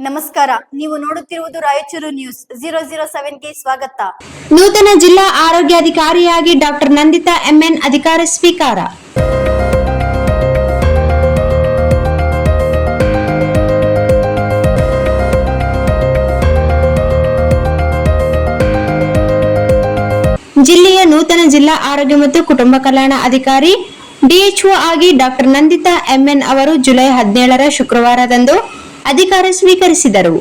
ನಮಸ್ಕಾರ, ನೀವು ನೋಡುತ್ತಿರುವುದು ರಾಯಚೂರು ನ್ಯೂಸ್ 007ಗೆ ಸ್ವಾಗತ. ನೂತನ ಜಿಲ್ಲಾ ಆರೋಗ್ಯಾಧಿಕಾರಿಯಾಗಿ ಡಾಕ್ಟರ್ ನಂದಿತಾ ಎಂಎನ್ ಅಧಿಕಾರ ಸ್ವೀಕಾರ. ಜಿಲ್ಲೆಯ ನೂತನ ಜಿಲ್ಲಾ ಆರೋಗ್ಯ ಮತ್ತು ಕುಟುಂಬ ಕಲ್ಯಾಣ ಅಧಿಕಾರಿ ಡಿಎಚ್ಒ ಆಗಿ ಡಾಕ್ಟರ್ ನಂದಿತಾ ಎಂಎನ್ ಅವರು ಜುಲೈ 17ರ ಶುಕ್ರವಾರದಂದು ಅಧಿಕಾರ ಸ್ವೀಕರಿಸಿದರು.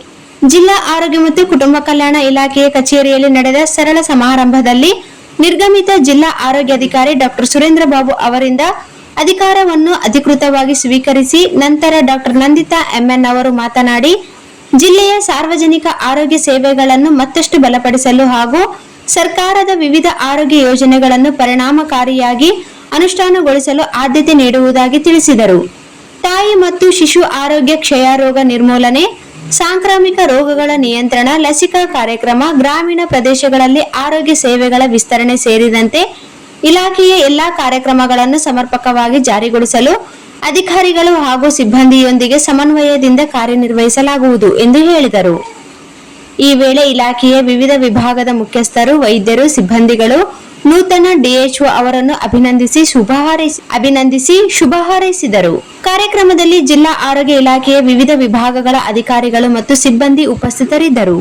ಜಿಲ್ಲಾ ಆರೋಗ್ಯ ಮತ್ತು ಕುಟುಂಬ ಕಲ್ಯಾಣ ಇಲಾಖೆಯ ಕಚೇರಿಯಲ್ಲಿ ನಡೆದ ಸರಳ ಸಮಾರಂಭದಲ್ಲಿ ನಿರ್ಗಮಿತ ಜಿಲ್ಲಾ ಆರೋಗ್ಯಾಧಿಕಾರಿ ಡಾಕ್ಟರ್ ಸುರೇಂದ್ರ ಬಾಬು ಅವರಿಂದ ಅಧಿಕಾರವನ್ನು ಅಧಿಕೃತವಾಗಿ ಸ್ವೀಕರಿಸಿ ನಂತರ ಡಾಕ್ಟರ್ ನಂದಿತಾ ಎಂಎನ್ ಅವರು ಮಾತನಾಡಿ, ಜಿಲ್ಲೆಯ ಸಾರ್ವಜನಿಕ ಆರೋಗ್ಯ ಸೇವೆಗಳನ್ನು ಮತ್ತಷ್ಟು ಬಲಪಡಿಸಲು ಹಾಗೂ ಸರ್ಕಾರದ ವಿವಿಧ ಆರೋಗ್ಯ ಯೋಜನೆಗಳನ್ನು ಪರಿಣಾಮಕಾರಿಯಾಗಿ ಅನುಷ್ಠಾನಗೊಳಿಸಲು ಆದ್ಯತೆ ನೀಡುವುದಾಗಿ ತಿಳಿಸಿದರು. ತಾಯಿ ಮತ್ತು ಶಿಶು ಆರೋಗ್ಯ, ಕ್ಷಯ ರೋಗ ನಿರ್ಮೂಲನೆ, ಸಾಂಕ್ರಾಮಿಕ ರೋಗಗಳ ನಿಯಂತ್ರಣ, ಲಸಿಕಾ ಕಾರ್ಯಕ್ರಮ, ಗ್ರಾಮೀಣ ಪ್ರದೇಶಗಳಲ್ಲಿ ಆರೋಗ್ಯ ಸೇವೆಗಳ ವಿಸ್ತರಣೆ ಸೇರಿದಂತೆ ಇಲಾಖೆಯ ಎಲ್ಲಾ ಕಾರ್ಯಕ್ರಮಗಳನ್ನು ಸಮರ್ಪಕವಾಗಿ ಜಾರಿಗೊಳಿಸಲು ಅಧಿಕಾರಿಗಳು ಹಾಗೂ ಸಿಬ್ಬಂದಿಯೊಂದಿಗೆ ಸಮನ್ವಯದಿಂದ ಕಾರ್ಯನಿರ್ವಹಿಸಲಾಗುವುದು ಎಂದು ಹೇಳಿದರು. ಈ ವೇಳೆ ಇಲಾಖೆಯ ವಿವಿಧ ವಿಭಾಗದ ಮುಖ್ಯಸ್ಥರು, ವೈದ್ಯರು, ಸಿಬ್ಬಂದಿಗಳು ನೂತನ ಡಿಎಚ್ಒ ಅವರನ್ನು ಅಭಿನಂದಿಸಿ ಶುಭ ಹಾರೈಸಿದರು. ಕಾರ್ಯಕ್ರಮದಲ್ಲಿ ಜಿಲ್ಲಾ ಆರೋಗ್ಯ ಇಲಾಖೆಯ ವಿವಿಧ ವಿಭಾಗಗಳ ಅಧಿಕಾರಿಗಳು ಮತ್ತು ಸಿಬ್ಬಂದಿ ಉಪಸ್ಥಿತರಿದ್ದರು.